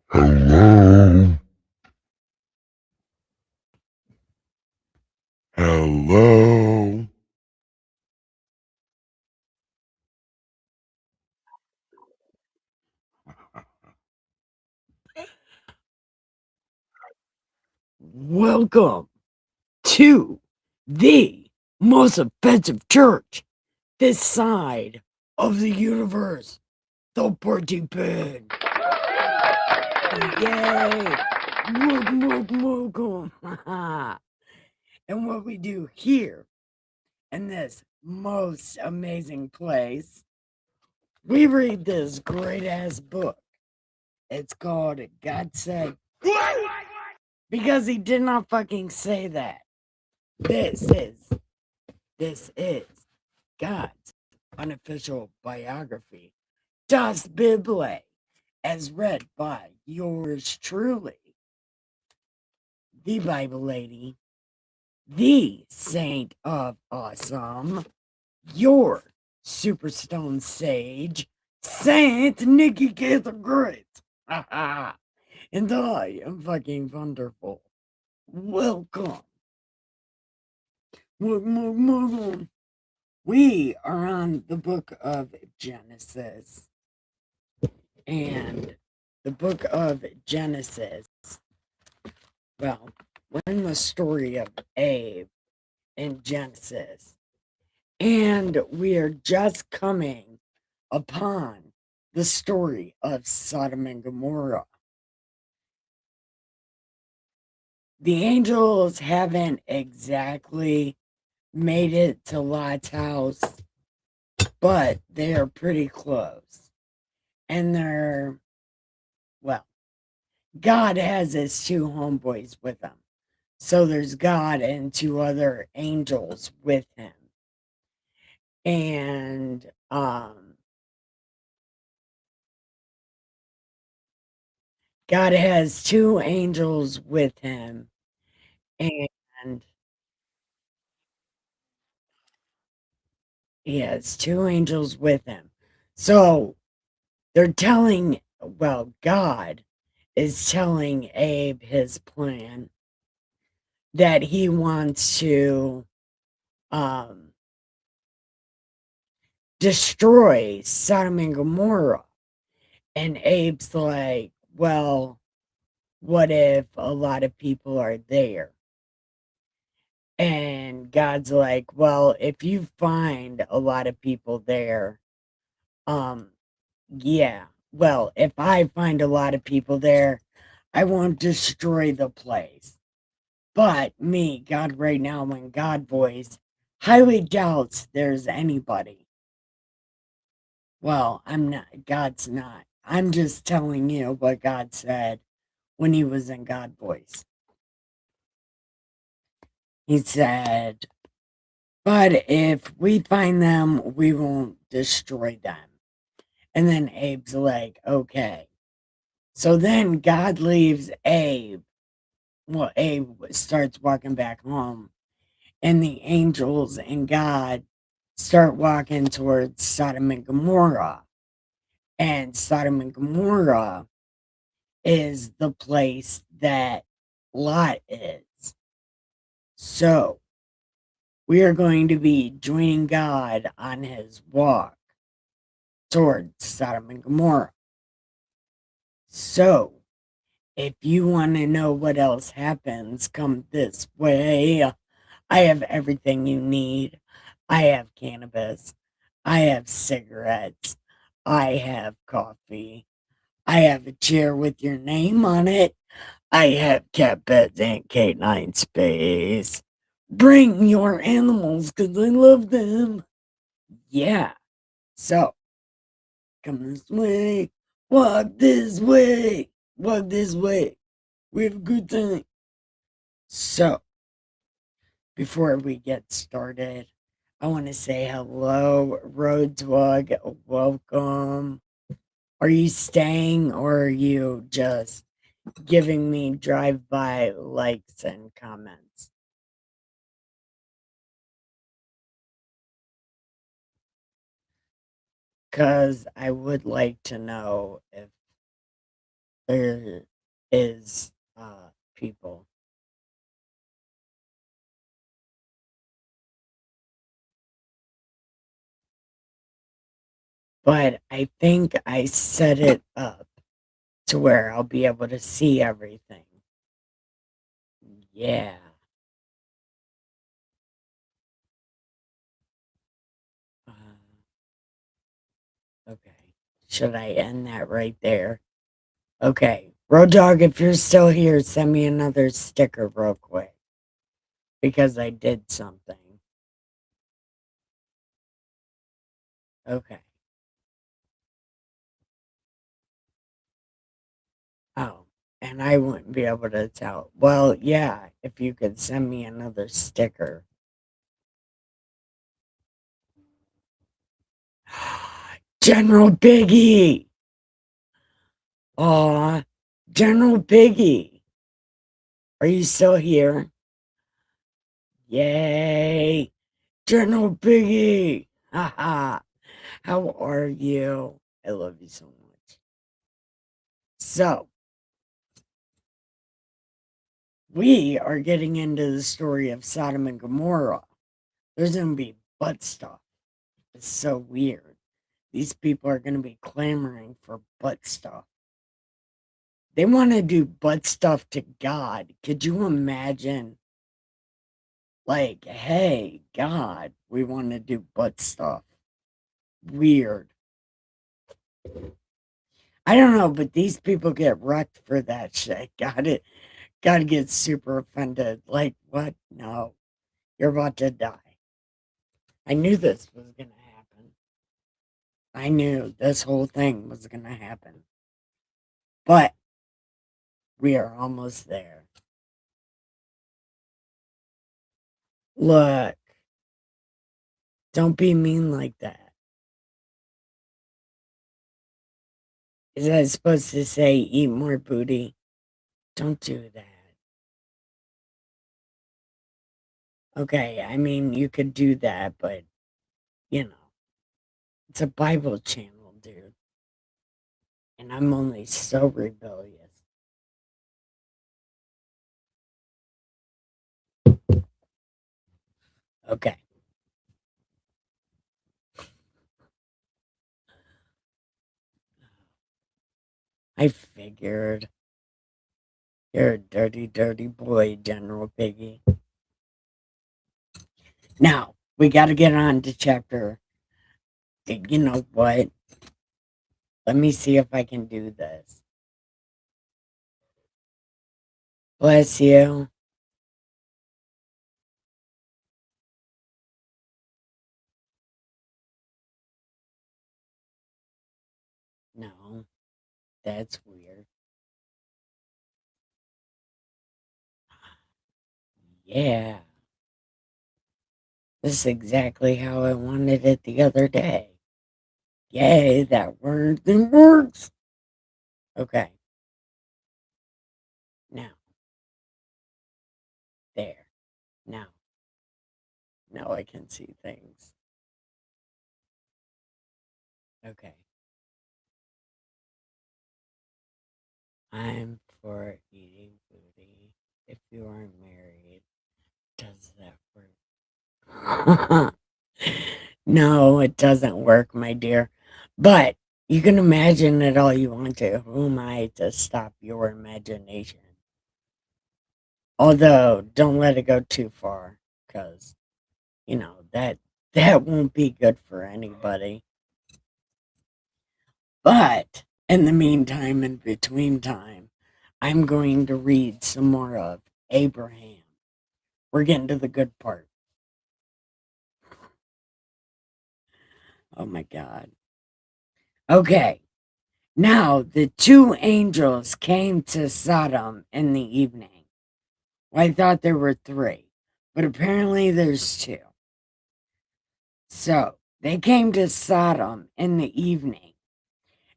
Hello? Hello? Welcome to the most offensive church this side of the universe, the Party Pig. Yay! Welcome. And what we do here in this most amazing place, we read this great ass book. It's called God Said, because he did not fucking say that. This is God's unofficial biography, Das Bible, as read by yours truly, the Bible Lady, the Saint of Awesome, your Superstone Sage, Saint Nikki K the Great. And I am fucking wonderful. Welcome. We are on the book of Genesis. And the book of Genesis, well, we're in the story of Abe in Genesis. And we are just coming upon the story of Sodom and Gomorrah. The angels haven't exactly made it to Lot's house, but they are pretty close. And they're, well, God has his two homeboys with him. So there's God and two other angels with him. And God has two angels with him. And he has two angels with him. So they're telling, well, God is telling Abe his plan, that he wants to destroy Sodom and Gomorrah. And Abe's like, well, what if a lot of people are there? And God's like, well, if you find a lot of people there, um, yeah, well, if I find a lot of people there, I won't destroy the place. But me, God, right now, when God voice highly doubts there's anybody. Well, I'm not, God's not. I'm just telling you what God said when he was in God voice. He said, but if we find them, we won't destroy them. And then Abe's like, okay. So then God leaves Abe. Well, Abe starts walking back home, and the angels and God start walking towards Sodom and Gomorrah. And Sodom and Gomorrah is the place that Lot is. So we are going to be joining God on his walk towards Sodom and Gomorrah. So, if you want to know what else happens, come this way. I have everything you need. I have cannabis. I have cigarettes. I have coffee. I have a chair with your name on it. I have cat beds and canine space. Bring your animals because I love them. Yeah. So, come this way. Walk this way. Walk this way. We have a good time. So, before we get started, I want to say hello, Road Dog. Welcome. Are you staying or are you just giving me drive by likes and comments? Because I would like to know if there is people. But I think I set it up to where I'll be able to see everything. Yeah. Uh, okay. Should I end that right there? Okay. Road Dog, if you're still here, send me another sticker real quick because I did something. Okay. Oh, and I wouldn't be able to tell. Well, yeah, if you could send me another sticker. General Biggie. Aw, General Biggie. Are you still here? Yay. General Biggie. Haha. How are you? I love you so much. So, we are getting into the story of Sodom and Gomorrah. There's going to be butt stuff. It's so weird. These people are going to be clamoring for butt stuff. They want to do butt stuff to God. Could you imagine? Like, hey, God, we want to do butt stuff. Weird. I don't know, but these people get wrecked for that shit. Gotta get super offended. Like, what? No, you're about to die. I knew this was gonna happen. I knew this whole thing was gonna happen. But we are almost there. Look, don't be mean like that. Is that supposed to say eat more booty? Don't do that. Okay, I mean, you could do that, but, you know, it's a Bible channel, dude. And I'm only so rebellious. Okay. I figured you're a dirty, dirty boy, General Piggy. Now, we got to get on to chapter. You know what? Let me see if I can do this. Bless you. No, that's weird. Yeah, this is exactly how I wanted it the other day. Yay, that word that works. Okay, now, there. Now, now I can see things. Okay. I'm for eating booty. If you are married, does that work? No, it doesn't work, my dear. But you can imagine it all you want to. Who am I to stop your imagination? Although, don't let it go too far, because that won't be good for anybody. But in the meantime, in between time, I'm going to read some more of Abraham. We're getting to the good part. Oh my God. Okay. Now the two angels came to Sodom in the evening. Well, I thought there were three, but apparently there's two. So they came to Sodom in the evening,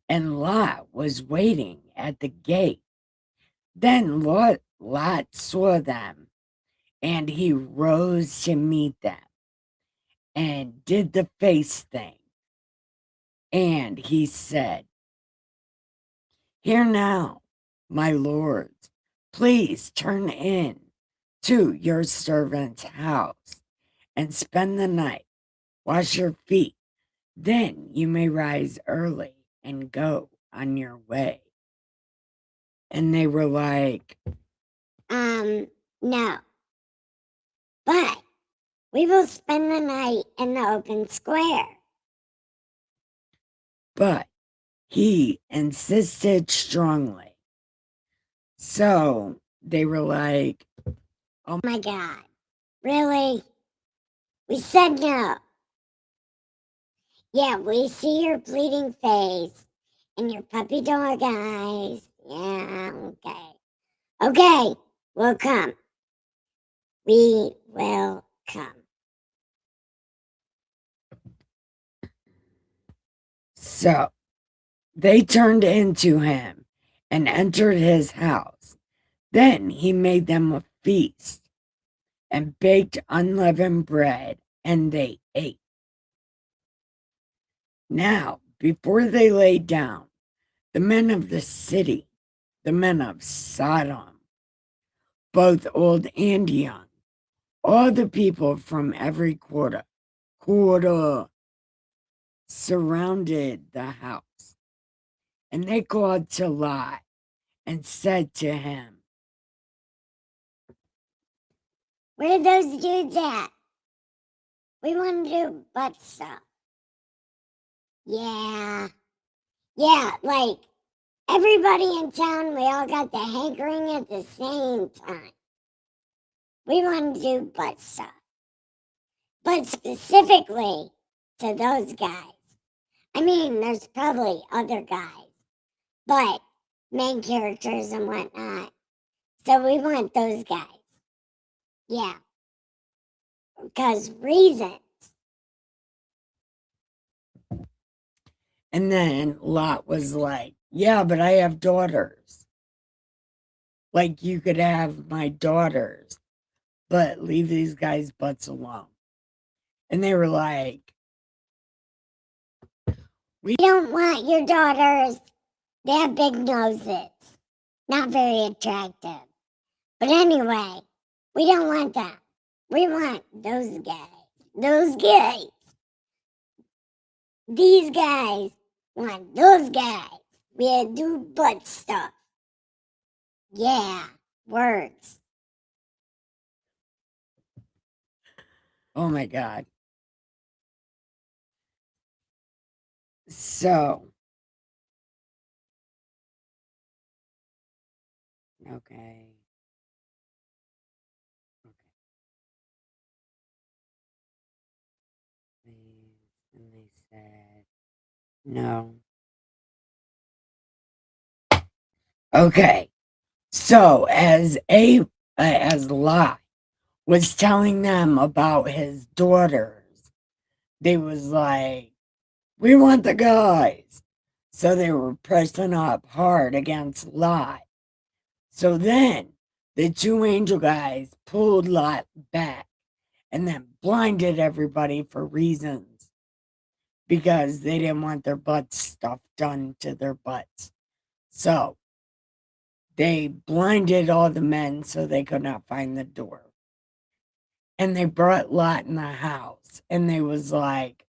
and Lot was waiting at the gate. Then Lot saw them, and he rose to meet them and did the face thing. And he said, "Here now, my lords, please turn in to your servant's house and spend the night. Wash your feet. Then you may rise early and go on your way. And they were like, no. But we will spend the night in the open square. But he insisted strongly. So they were like, oh my God, really? We said no. Yeah, we see your bleeding face and your puppy dog eyes. Yeah, okay. Okay, we'll come. We will come. So they turned into him and entered his house. Then he made them a feast and baked unleavened bread, and they ate. Now, before they lay down, the men of the city, the men of Sodom, both old and young, all the people from every quarter, surrounded the house. And they called to Lot and said to him, where are those dudes at? We want to do butt stuff. Yeah, like everybody in town, we all got the hankering at the same time. We want to do butt stuff. But specifically to those guys. I mean, there's probably other guys, but main characters and whatnot. So we want those guys. Yeah. Because reasons. and then Lot was like, yeah, but I have daughters. Like, you could have my daughters, but leave these guys' butts alone. And they were like, we don't want your daughters. They have big noses. Not very attractive. But anyway, we don't want them. We want those guys. Those guys. These guys want those guys. We do butt stuff. Yeah, words. oh my God. So, okay. And they said, no. Okay. So as Lot was telling them about his daughters, they was like, we want the guys. So they were pressing up hard against Lot. So then the two angel guys pulled Lot back and then blinded everybody for reasons because they didn't want their butts stuff done to their butts. So they blinded all the men so they could not find the door. And they brought Lot in the house and they was like,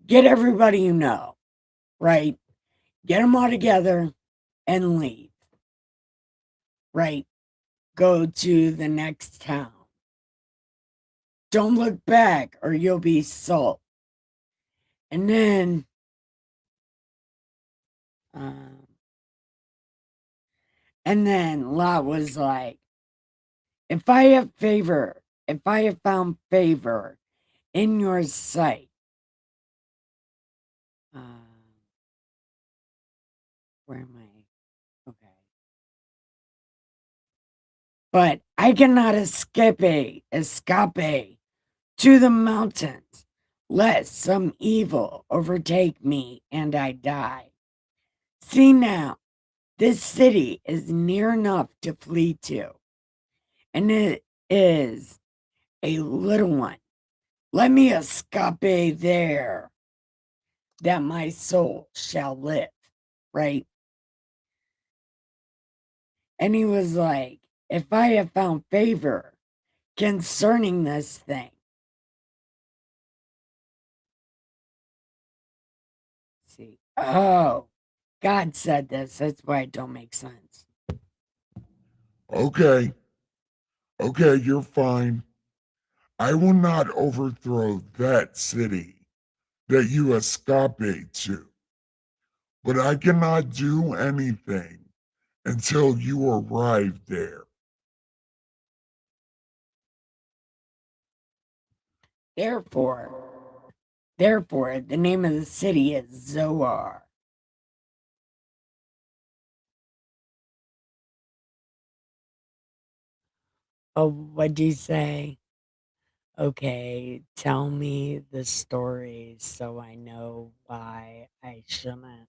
get everybody you know, right? Get them all together and leave, right? Go to the next town. Don't look back or you'll be sold. And then Lot was like, if I have found favor in your sight, where am I? Okay. But I cannot escape to the mountains, lest some evil overtake me and I die. See now, this city is near enough to flee to, and it is a little one. Let me escape there, that my soul shall live. right? And he was like, if I have found favor concerning this thing. See, oh, God said this. That's why it don't make sense. Okay. Okay, you're fine. I will not overthrow that city that you escaped to, but I cannot do anything until you arrive there. Therefore, the name of the city is Zoar. Oh, what'd you say? Okay, tell me the story so I know why I shouldn't.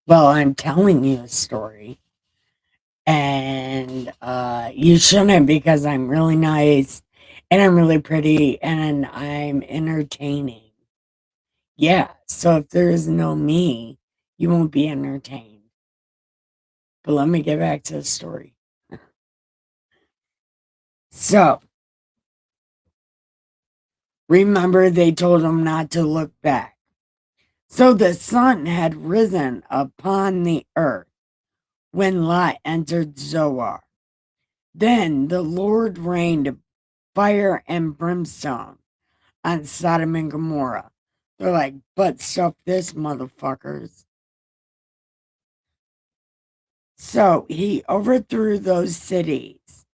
Well, I'm telling you a story, and you shouldn't because I'm really nice, and I'm really pretty, and I'm entertaining. Yeah, so if there is no me, you won't be entertained. But let me get back to the story. So, remember they told him not to look back. So the sun had risen upon the earth when Lot entered Zoar. Then the Lord rained fire and brimstone on Sodom and Gomorrah. They're like, but stuff this, motherfuckers. So he overthrew those cities,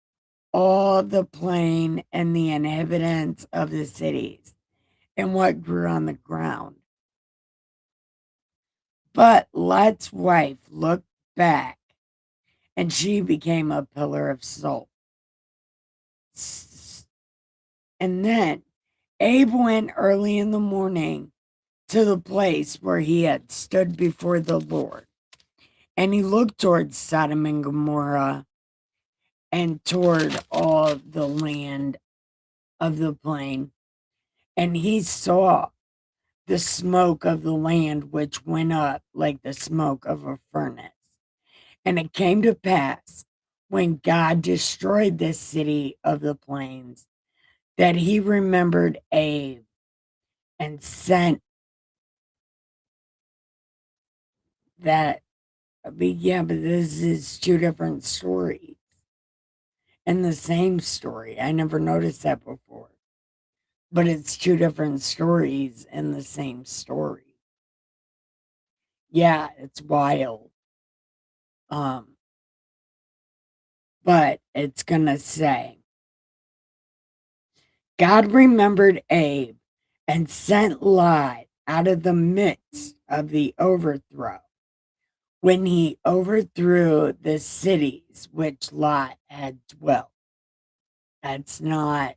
all the plain and the inhabitants of the cities, and what grew on the ground. But Lot's wife looked back, and she became a pillar of salt. And then Abe went early in the morning to the place where he had stood before the Lord. And he looked towards Sodom and Gomorrah and toward all the land of the plain. And he saw the smoke of the land which went up like the smoke of a furnace. And it came to pass when God destroyed this city of the plains that he remembered Abe and sent that. Yeah, but this is two different stories in the same story. I never noticed that before. But it's two different stories in the same story. Yeah, it's wild. Um, but it's gonna say God remembered Abe and sent Lot out of the midst of the overthrow when he overthrew the cities which Lot had dwelt. That's not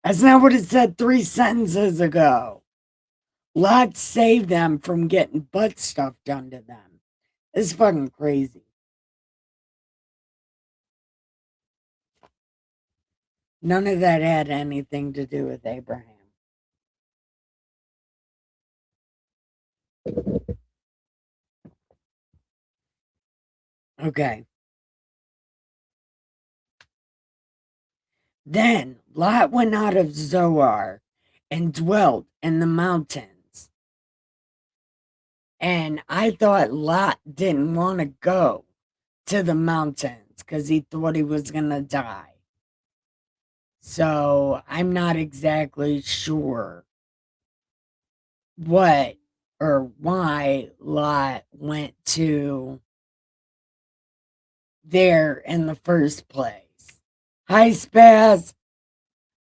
what it said 3 sentences ago. Lot saved them from getting butt stuff done to them. It's fucking crazy. None of that had anything to do with Abraham. Okay. Then Lot went out of Zoar and dwelt in the mountains. And I thought Lot didn't want to go to the mountains because he thought he was going to die. So I'm not exactly sure what or why Lot went to there in the first place. Hi, Spaz.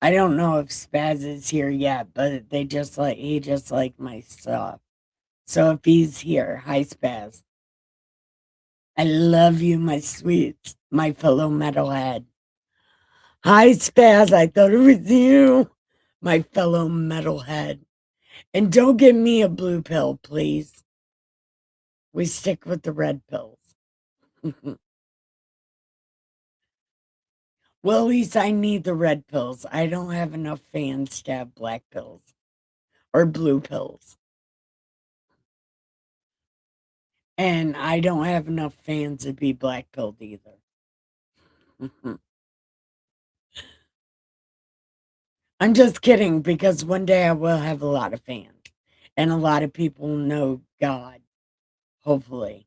I don't know if Spaz is here yet, but he just liked my stuff. So if he's here, hi Spaz. I love you, my sweet, my fellow metalhead. Hi Spaz, I thought it was you, my fellow metalhead. And don't give me a blue pill, please. We stick with the red pills. Well, at least I need the red pills. I don't have enough fans to have black pills or blue pills. And I don't have enough fans to be black pilled either. I'm just kidding, because one day I will have a lot of fans. And a lot of people know God, hopefully.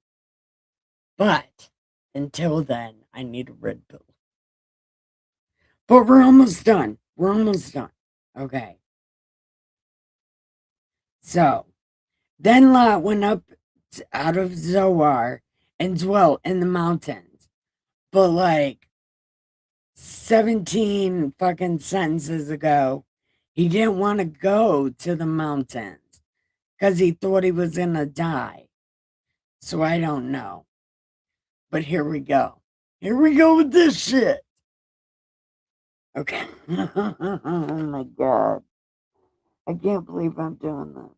But until then, I need a red pill. But we're almost done. We're almost done. Okay. So then Lot went up out of Zoar and dwelt in the mountains. But like 17 fucking sentences ago, he didn't want to go to the mountains because he thought he was gonna die. So I don't know. But here we go. Here we go with this shit. Okay. Oh my god. I can't believe I'm doing this.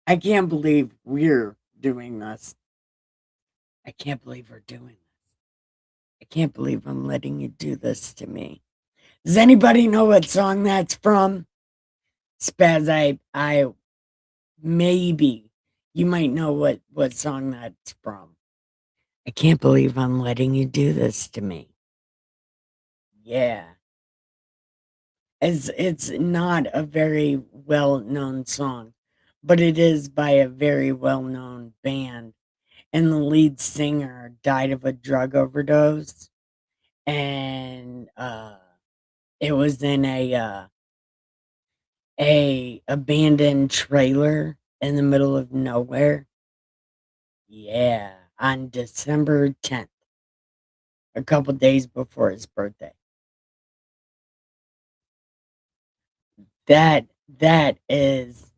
I can't believe we're doing this. I can't believe we're doing this. I can't believe I'm letting you do this to me. Does anybody know what song that's from? Spaz, I maybe you might know what song that's from. I can't believe I'm letting you do this to me. Yeah. It's not a very well-known song, but it is by a very well-known band. And the lead singer died of a drug overdose. And it was in a abandoned trailer in the middle of nowhere. Yeah, on December 10th, a couple days before his birthday. That is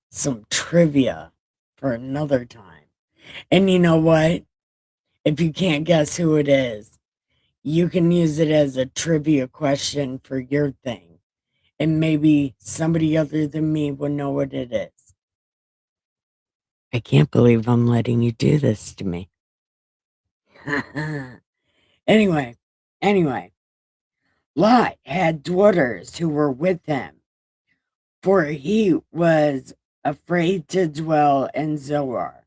some trivia for another time. And you know what? If you can't guess who it is, you can use it as a trivia question for your thing. And maybe somebody other than me will know what it is. I can't believe I'm letting you do this to me. anyway, Lot had daughters who were with him, for he was afraid to dwell in Zoar,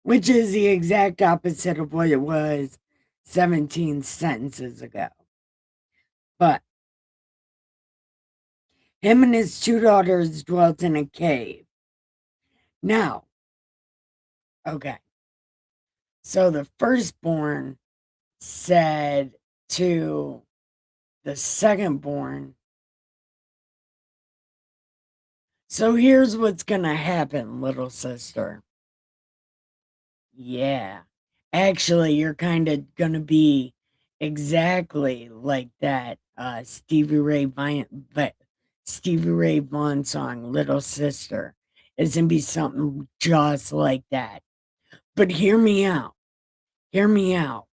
which is the exact opposite of what it was 17 sentences ago. But him and his two daughters dwelt in a cave. Now, okay, so the firstborn said to the secondborn, so here's what's gonna happen, little sister. Yeah. Actually, you're kind of gonna be exactly like that Stevie Ray Vaughan song, Little Sister. It's gonna be something just like that. But hear me out. Hear me out.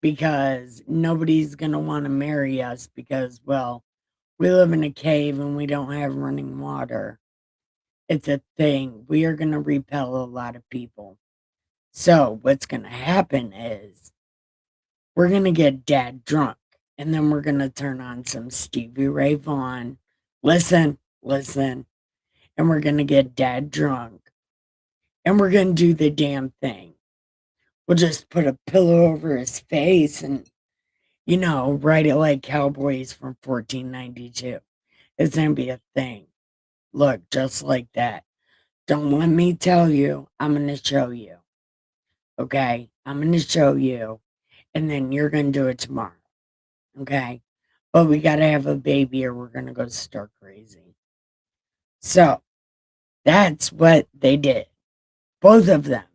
Because nobody's gonna want to marry us because, well, we live in a cave and we don't have running water. It's a thing. We are gonna repel a lot of people. So what's going to happen is we're going to get dad drunk, and then we're going to turn on some Stevie Ray Vaughan. Listen. And we're going to get dad drunk, and we're going to do the damn thing. We'll just put a pillow over his face and, write it like Cowboys from 1492. It's going to be a thing. Look, just like that. Don't let me tell you. I'm going to show you. Okay? I'm going to show you. And then you're going to do it tomorrow. Okay? But we got to have a baby or we're going to go stir crazy. So that's what they did. Both of them,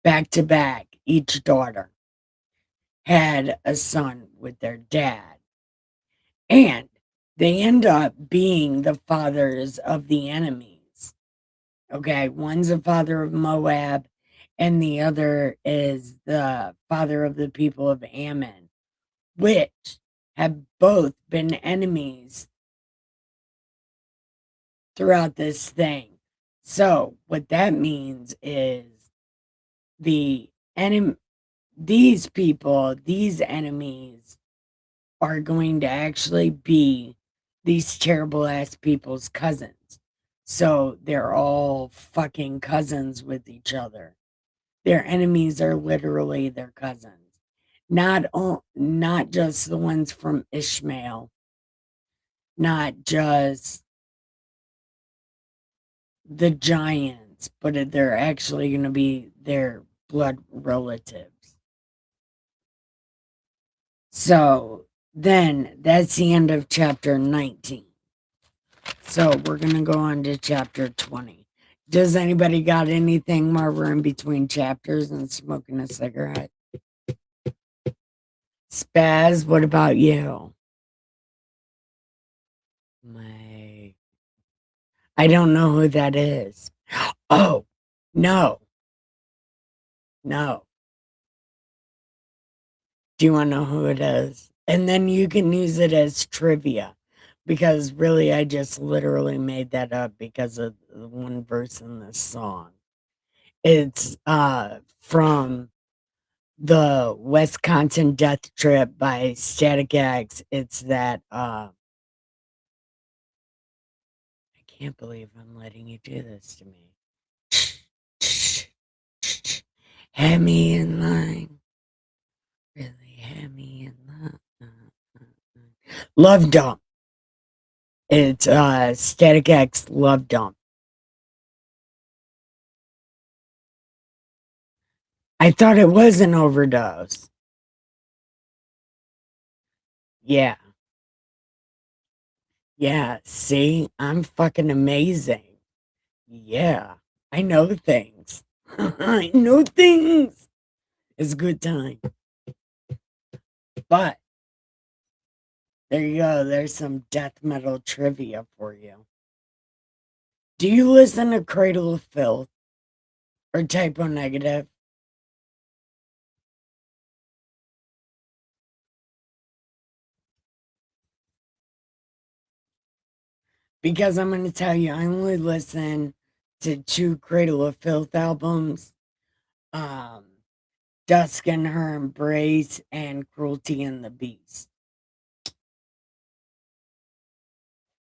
back to back, each daughter had a son with their dad. And they end up being the fathers of the enemies. Okay? One's the father of Moab, and the other is the father of the people of Ammon, which have both been enemies throughout this thing. So what that means is these enemies are going to actually be these terrible ass people's cousins. So they're all fucking cousins with each other. Their enemies are literally their cousins. Not just the ones from Ishmael, not just the giants, but they're actually going to be their blood relatives. So then that's the end of chapter 19. So we're going to go on to chapter 20. Does anybody got anything more? We're in between chapters and smoking a cigarette. Spaz, what about you? I don't know who that is. Oh, no. No. Do you want to know who it is? And then you can use it as trivia. Because really, I just literally made that up because of the one verse in this song. It's from the Wisconsin Death Trip by Static X. It's that I can't believe I'm letting you do this to me. Had me in line. Really had me in line. Love Dump. It's Static X Love Dump. I thought it was an overdose. Yeah. Yeah. See, I'm fucking amazing. Yeah. I know things. I know things. It's a good time. But there you go. There's some death metal trivia for you. Do you listen to Cradle of Filth or Typo Negative? Because I'm going to tell you, I only listen to 2 Cradle of Filth albums. Dusk and Her Embrace and Cruelty and the Beast.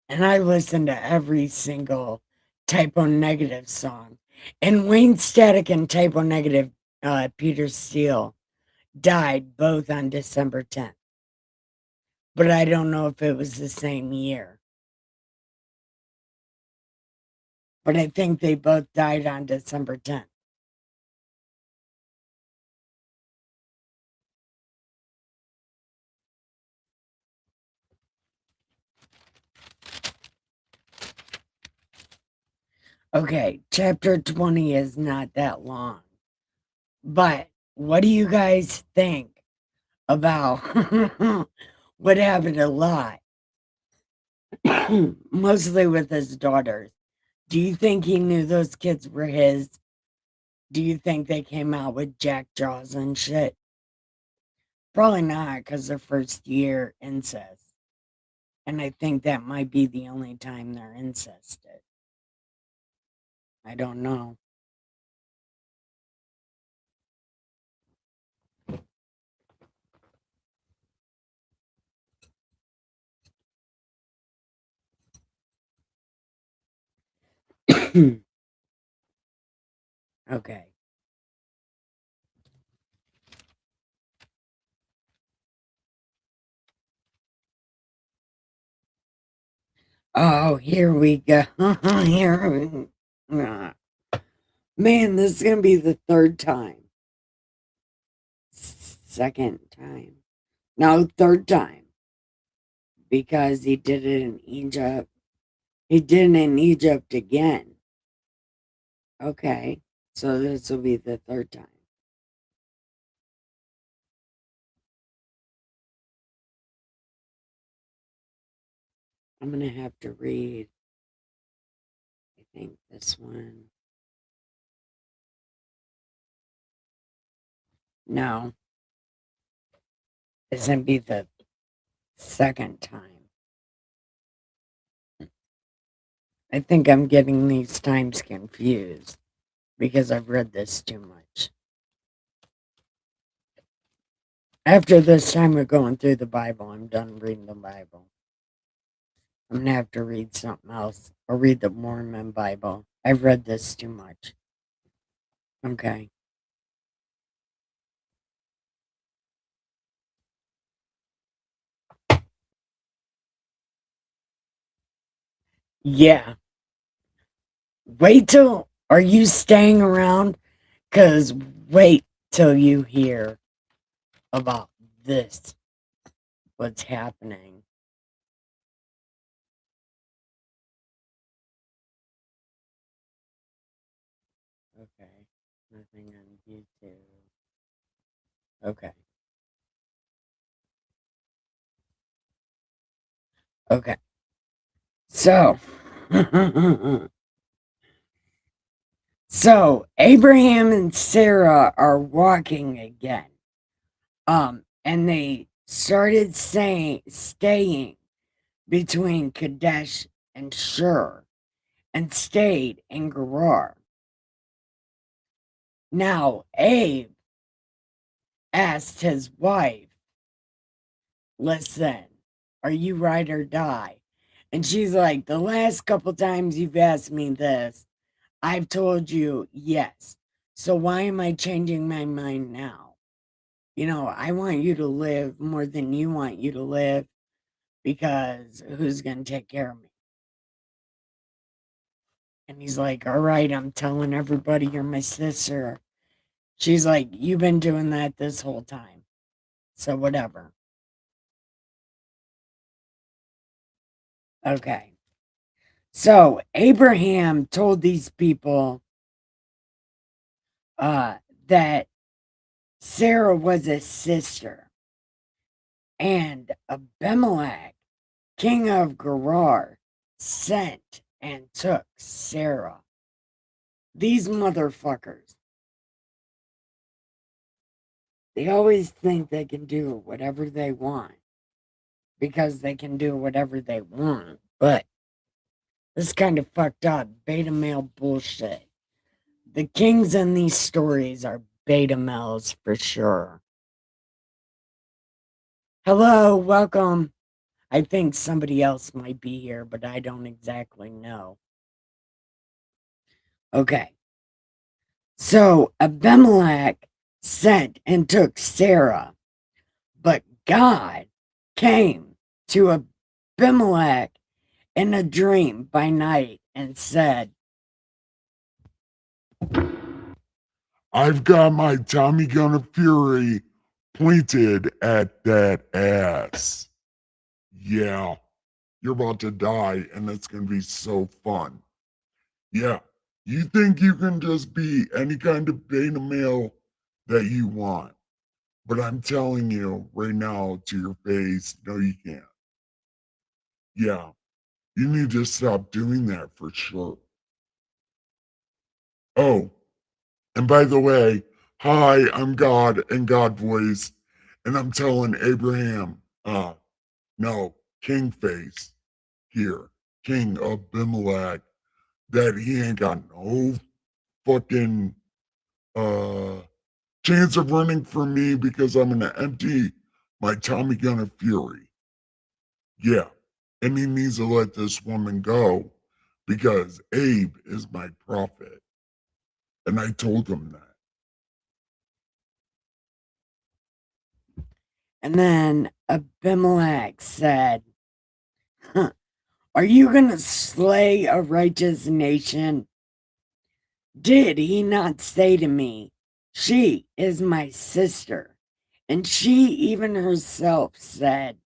And I listen to every single Typo Negative song. And Wayne Static and Typo Negative, Peter Steele, died both on December 10th. But I don't know if it was the same year. But I think they both died on December 10th. Okay, chapter 20 is not that long. But what do you guys think about what happened to Lot? Mostly with his daughters. Do you think he knew those kids were his? Do you think they came out with jack jaws and shit? Probably not, because they're first year incest. And I think that might be the only time they're incested. I don't know. Okay. Oh, here we go. Man, this is going to be the third time. Second time. No, third time. Because he did it in Egypt. He did it in Egypt again. Okay. So this will be the third time. I'm going to have to read, I think, this one. No. This going to be the second time. I think I'm getting these times confused because I've read this too much. After this time of going through the Bible, I'm done reading the Bible. I'm gonna have to read something else. I'll read the Mormon Bible. I've read this too much. Okay. Yeah. Wait till. Are you staying around? Because wait till you hear about this. What's happening. Okay. Nothing on YouTube. Okay. Okay. So. So Abraham and Sarah are walking again. And they started staying between Kadesh and Shur and stayed in Gerar. Now Abe asked his wife, listen, are you ride or die? And she's like, the last couple times you've asked me this, I've told you yes. So why am I changing my mind now? You know, I want you to live more than you want you to live because who's going to take care of me? And he's like, all right, I'm telling everybody you're my sister. She's like, you've been doing that this whole time. So whatever. Okay. So Abraham told these people that Sarah was a sister. And Abimelech, king of Gerar, sent and took Sarah. These motherfuckers, they always think they can do whatever they want because they can do whatever they want. But this is kind of fucked up. Beta male bullshit. The kings in these stories are beta males for sure. Hello, welcome. I think somebody else might be here, but I don't exactly know. Okay. So Abimelech sent and took Sarah, but God came to Abimelech in a dream by night and said, I've got my Tommy gun of fury pointed at that ass. Yeah, you're about to die, and it's going to be so fun. Yeah, you think you can just be any kind of beta male that you want. But I'm telling you right now to your face, no, you can't. Yeah, you need to stop doing that for sure. Oh, and by the way, hi, I'm God and God voice, and I'm telling Abraham, no, King face here, King Abimelech, that he ain't got no fucking uh chance of running from me because I'm gonna empty my Tommy gun of fury. Yeah, and he needs to let this woman go because Abe is my prophet, and I told him that. and then Abimelech said, huh, are you going to slay a righteous nation? Did he not say to me, she is my sister? And she even herself said,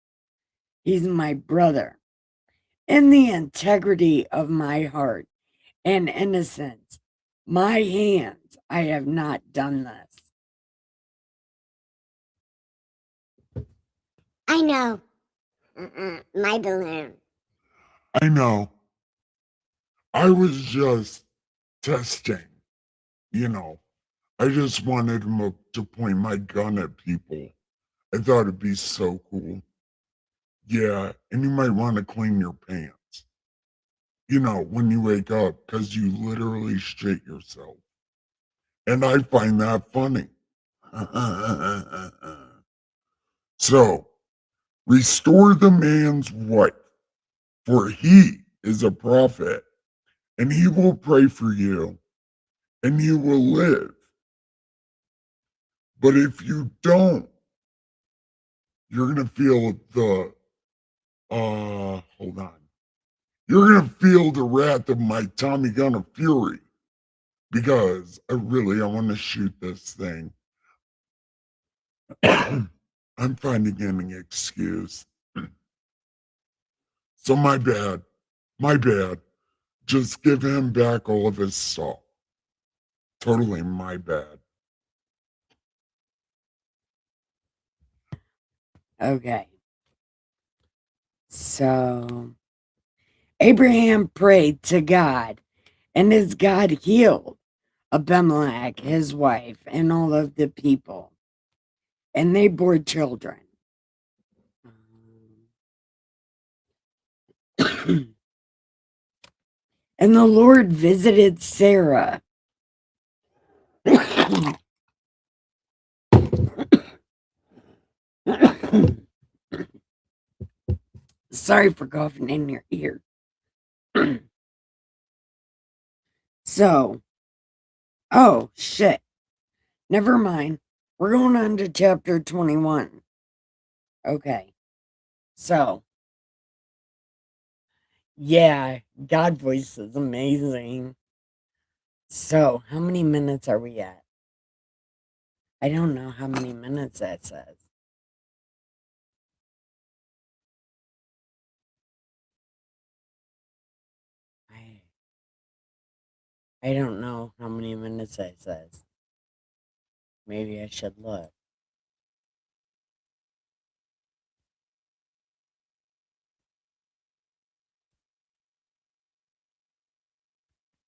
he's my brother. In the integrity of my heart and innocence, my hands, I have not done this. I know. My balloon. I know. I was just testing, you know. I just wanted him to point my gun at people. I thought it'd be so cool. Yeah, and you might want to clean your pants. You know, when you wake up, because you literally shit yourself. And I find that funny. So, restore the man's wife. for he is a prophet, and he will pray for you, and you will live. But if you don't, you're going to feel hold on. You're going to feel the wrath of my Tommy gun of fury because I want to shoot this thing. I'm finding an excuse. So my bad. My bad. Just give him back all of his salt. Totally my bad. Okay. So Abraham prayed to God, and his God healed Abimelech, his wife, and all of the people. And they bore children. And the Lord visited Sarah. Sorry for coughing in your ear. So, oh shit. Never mind. We're going on to chapter 21. Okay. So, yeah, God voice is amazing. So, how many minutes are we at? I don't know how many minutes that says. I don't know how many minutes that says. Maybe I should look.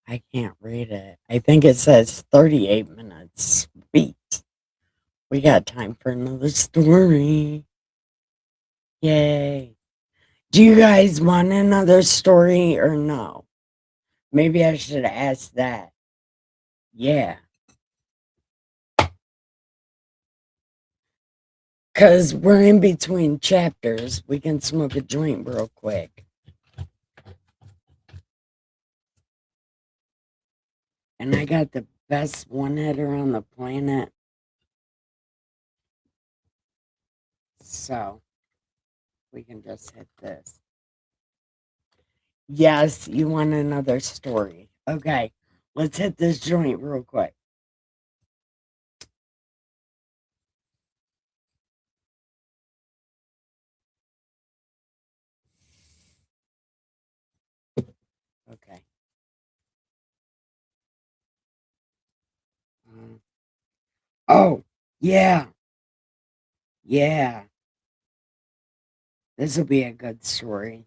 I can't read it. I think it says 38 minutes. Sweet. We got time for another story. Yay. Do you guys want another story or no? Maybe I should ask that. Yeah. Because we're in between chapters. We can smoke a joint real quick. And I got the best one-hitter on the planet. So, we can just hit this. Yes, you want another story. Okay, let's hit this joint real quick. Okay. Oh, yeah. Yeah. This will be a good story.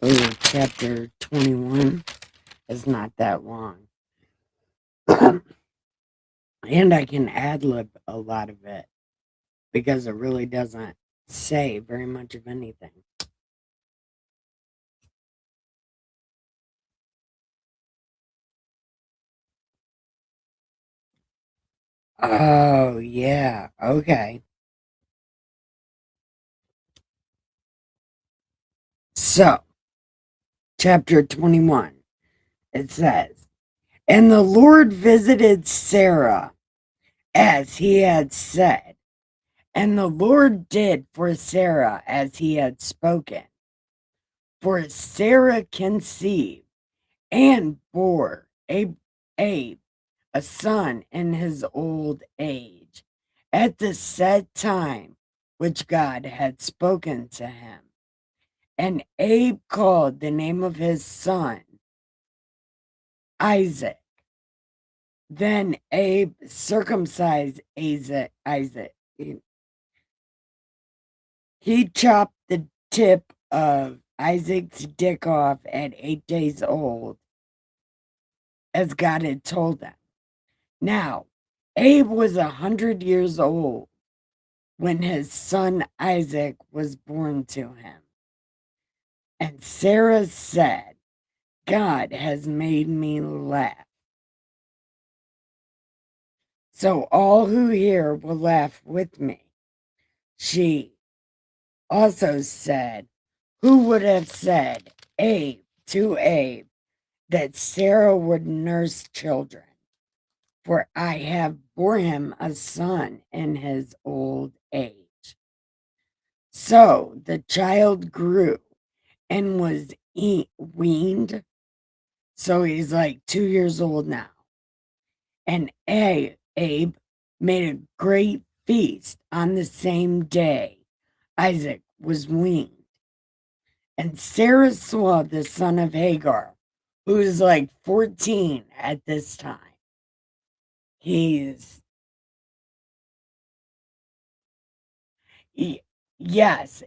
Oh, chapter 21 is not that long. And I can ad-lib a lot of it because it really doesn't say very much of anything. Oh, yeah. Okay. So, chapter 21, it says, and the Lord visited Sarah as he had said, and the Lord did for Sarah as he had spoken. For Sarah conceived and bore Abe a son in his old age, at the set time which God had spoken to him. And Abe called the name of his son Isaac. Then Abe circumcised Isaac. He chopped the tip of Isaac's dick off at 8 days old, as God had told them. Now, Abe was 100 years old when his son Isaac was born to him. And Sarah said, God has made me laugh. So all who hear will laugh with me. She also said, who would have said to Abe that Sarah would nurse children? For I have bore him a son in his old age. So the child grew and was weaned. So he's like 2 years old now. And Abe made a great feast on the same day Isaac was weaned. And Sarah saw the son of Hagar, who is like 14 at this time. Yes, it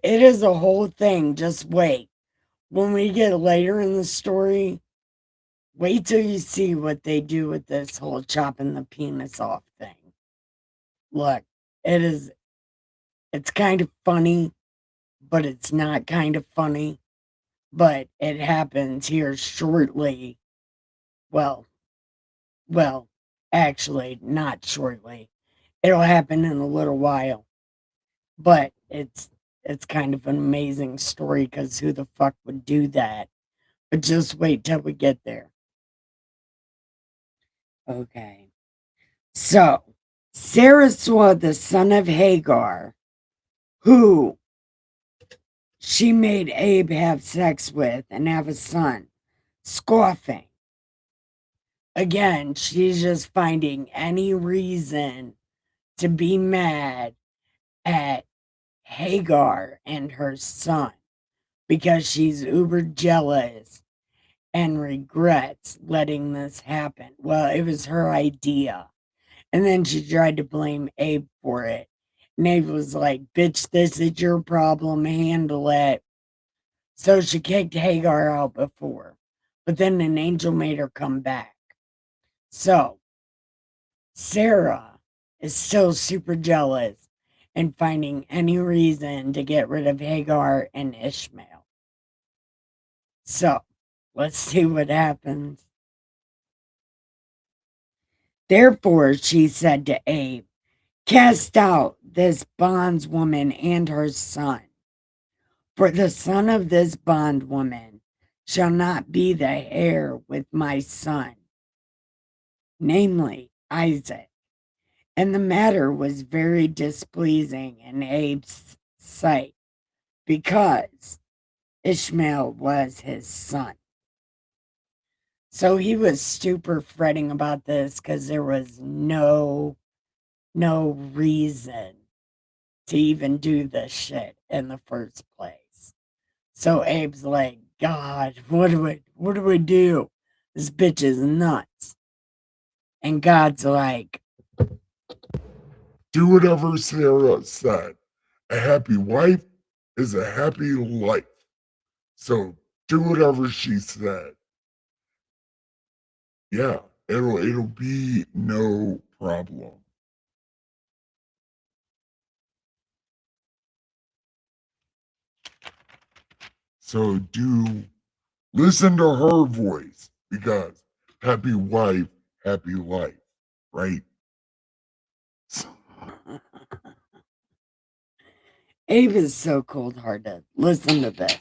is a whole thing. Just wait. When we get later in the story, wait till you see what they do with this whole chopping the penis off thing. Look, it's kind of funny, but it's not kind of funny. But it happens here shortly. Well, actually, not shortly. It'll happen in a little while. But it's kind of an amazing story because who the fuck would do that? But just wait till we get there. Okay. So, Sarah saw the son of Hagar, who she made Abe have sex with and have a son, scoffing. Again, she's just finding any reason to be mad at Hagar and her son because she's uber jealous and regrets letting this happen. Well, it was her idea. And then she tried to blame Abe for it. And Abe was like, bitch, this is your problem, handle it. So she kicked Hagar out before. But then an angel made her come back. So Sarah is still super jealous and finding any reason to get rid of Hagar and Ishmael. So let's see what happens. Therefore, she said to Abe, cast out this bondswoman and her son. For the son of this bondwoman shall not be the heir with my son, namely Isaac. And the matter was very displeasing in Abe's sight, because Ishmael was his son. So he was super fretting about this because there was no reason to even do this shit in the first place. So Abe's like, God, what do we do? This bitch is nuts. And God's like, Do whatever Sarah said. A happy wife is a happy life. So do whatever she said. Yeah, it'll be no problem. So do listen to her voice, because happy wife, happy life, right? Abe is so cold hearted. Listen to this.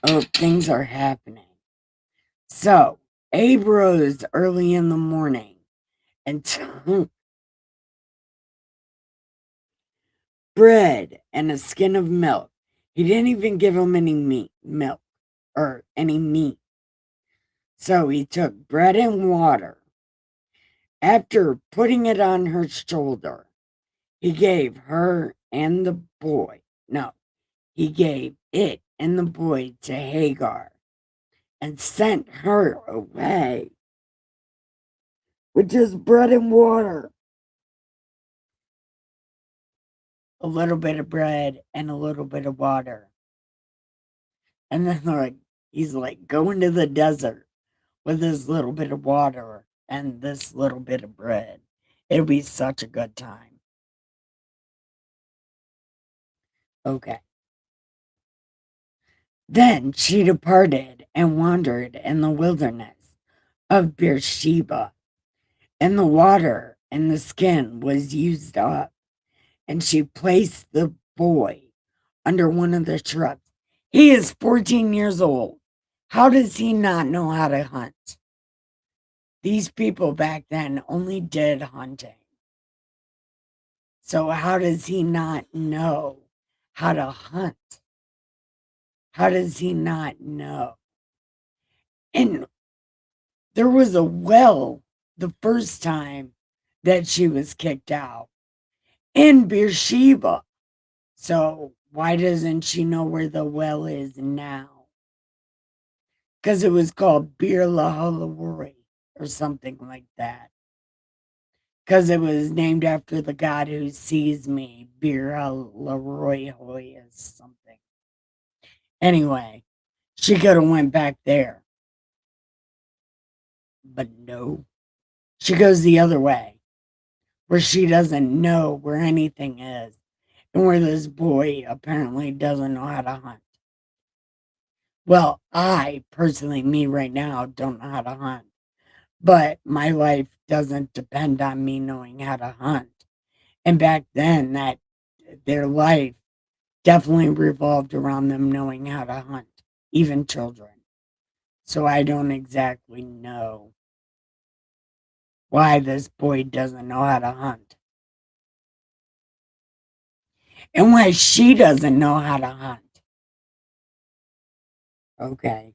Oh, things are happening. So Abe rose early in the morning and took bread and a skin of milk. He didn't even give him any milk or any meat. So he took bread and water. After putting it on her shoulder, he gave her and the boy, no, he gave it and the boy to Hagar and sent her away with just bread and water. A little bit of bread and a little bit of water. And then he's like, go into the desert with this little bit of water and this little bit of bread. It'll be such a good time. Okay. Then she departed and wandered in the wilderness of Beersheba. And the water and the skin was used up, and she placed the boy under one of the shrubs. He is 14 years old. How does he not know how to hunt? These people back then only did hunting. So how does he not know how to hunt? How does he not know? And there was a well the first time that she was kicked out in Beersheba. So why doesn't she know where the well is now? Because it was called Bir Lahalawari or something like that. Because it was named after the god who sees me, Bir Laroy is something. Anyway, she could have went back there. But no. She goes the other way, where she doesn't know where anything is, and where this boy apparently doesn't know how to hunt. Well, I personally, me right now, don't know how to hunt. But my life doesn't depend on me knowing how to hunt. And back then, that their life definitely revolved around them knowing how to hunt, even children. So I don't exactly know why this boy doesn't know how to hunt. And why she doesn't know how to hunt. Okay.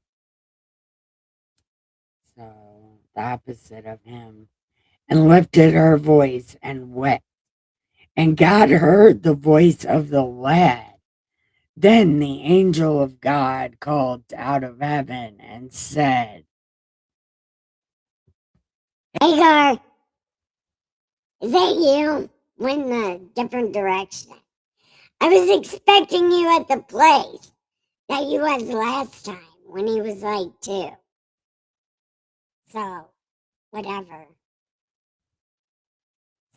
So the opposite of him. And lifted her voice and wept. And God heard the voice of the lad. Then the angel of God called out of heaven and said, Hagar, is that you? Went in a different direction. I was expecting you at the place that you was last time when he was like 2. So, whatever.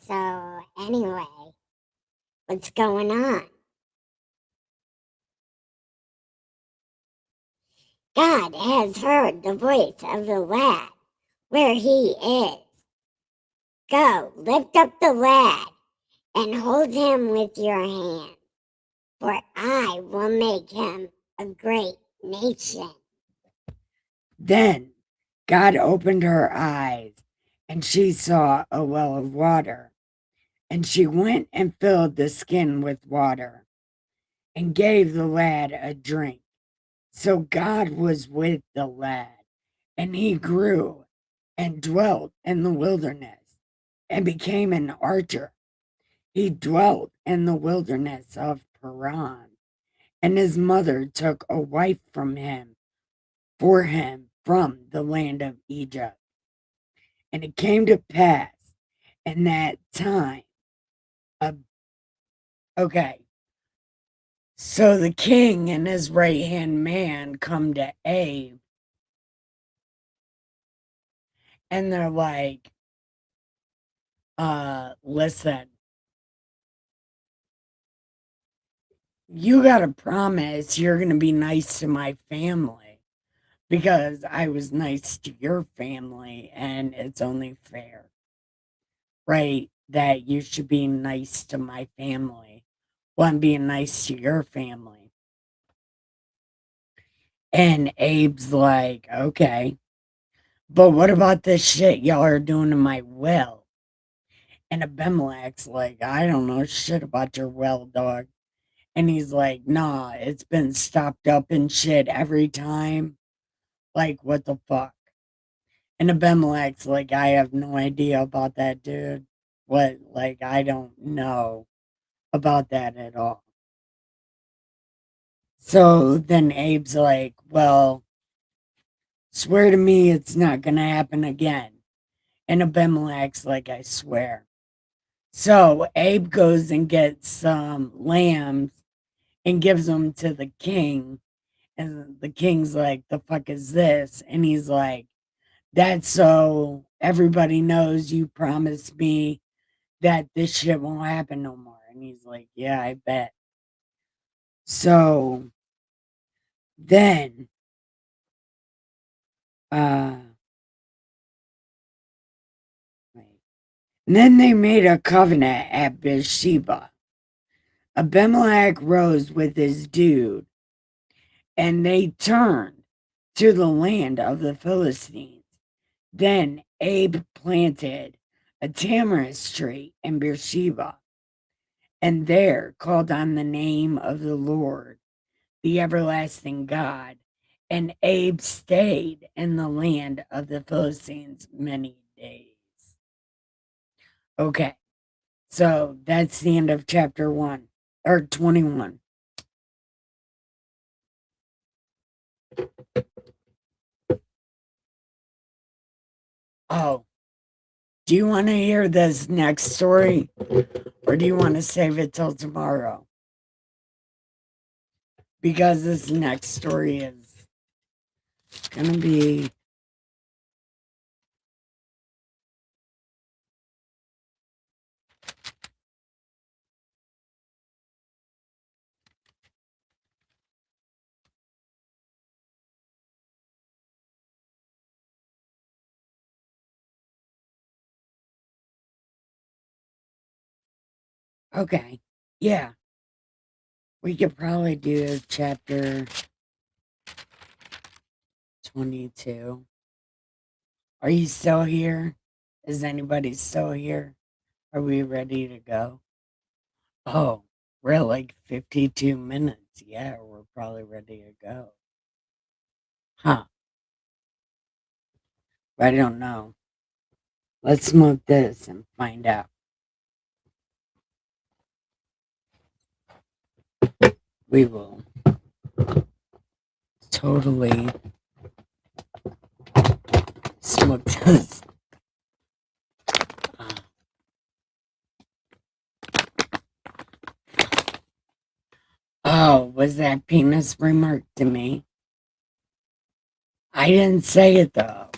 So, anyway, what's going on? God has heard the voice of the lad where he is. Go, lift up the lad and hold him with your hand, for I will make him a great nation. Then God opened her eyes, and she saw a well of water. And she went and filled the skin with water and gave the lad a drink. So God was with the lad, and he grew and dwelt in the wilderness and became an archer. He dwelt in the wilderness of Paran, and his mother took a wife from him for him from the land of Egypt. And it came to pass in that time of, okay, so the king and his right hand man come to Abe, and they're like, listen, you gotta promise you're gonna be nice to my family because I was nice to your family, and it's only fair, right? That you should be nice to my family. Well, I'm being nice to your family. And Abe's like, okay, but what about this shit y'all are doing to my well? And Abimelech's like, I don't know shit about your well, dog. And he's like, nah, it's been stopped up and shit every time. Like, what the fuck? And Abimelech's like, I have no idea about that, dude. What, like, I don't know about that at all. So then Abe's like, well, swear to me it's not gonna happen again. And Abimelech's like, I swear. So Abe goes and gets some lambs and gives them to the king. And the king's like, the fuck is this? And he's like, that's so everybody knows you promised me that this shit won't happen no more. And he's like, yeah, I bet. So then, uh, wait. And then they made a covenant at Beersheba. Abimelech rose with his dude, and they turned to the land of the Philistines. Then Abe planted a tamarisk tree in Beersheba, and there called on the name of the Lord, the everlasting God. And Abe stayed in the land of the Philistines many days. Okay, so that's the end of chapter 1 or 21. Oh, do you want to hear this next story or do you want to save it till tomorrow? Because this next story is going to be okay. Yeah, we could probably do chapter 22. Are you still here? Is anybody still here? Are we ready to go? Oh, we're like 52 minutes. Yeah, we're probably ready to go. Huh. I don't know. Let's smoke this and find out. We will totally smoke this. Oh, was that penis remark to me? I didn't say it though.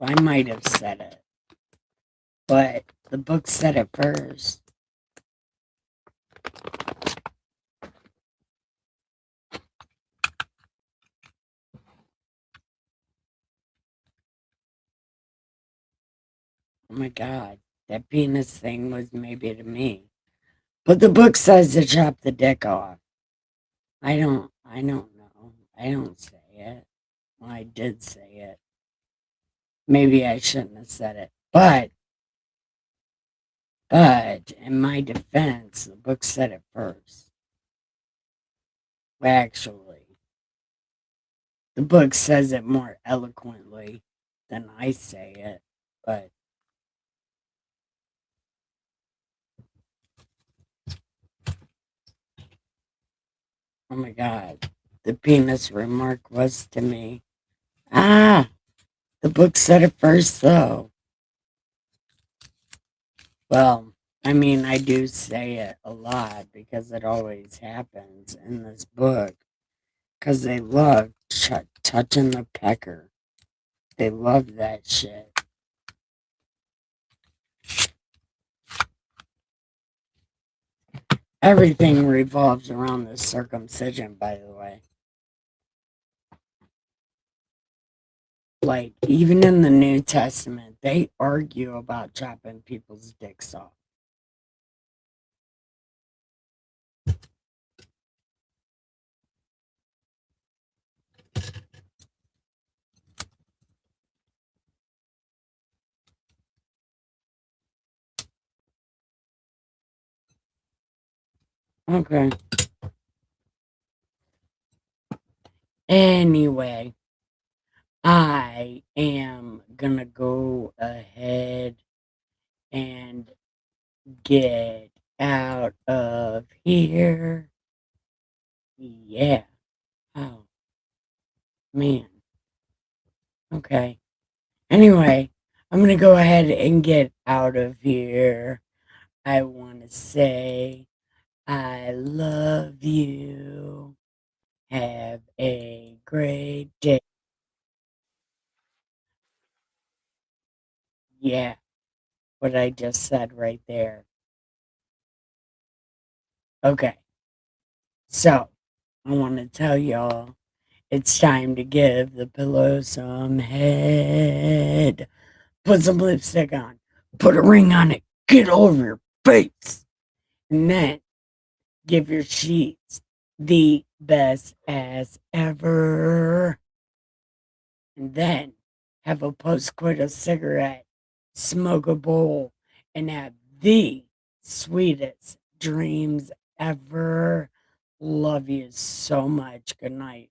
I might have said it. But the book said it first. Oh my god. That penis thing was maybe to me. But the book says to chop the dick off. I don't know. I don't say it. Well, I did say it. Maybe I shouldn't have said it. But in my defense, the book said it first. Well, actually, the book says it more eloquently than I say it. But oh my god, the penis remark was to me. Ah, the book said it first though. Well, I mean, I do say it a lot because it always happens in this book. Because they love touching the pecker. They love that shit. Everything revolves around the circumcision, by the way. Like, even in the New Testament, they argue about chopping people's dicks off. Okay. Anyway, I am gonna go ahead and get out of here. Yeah. Oh, man. Okay. Anyway, I'm going to go ahead and get out of here. I want to say I love you. Have a great day. Yeah, what I just said right there. Okay, so I want to tell y'all it's time to give the pillow some head. Put some lipstick on. put a ring on it, get over your face, and then give your sheets the best ass ever. And then have a post-coital cigarette, smoke a bowl, and have the sweetest dreams ever. Love you so much. Good night.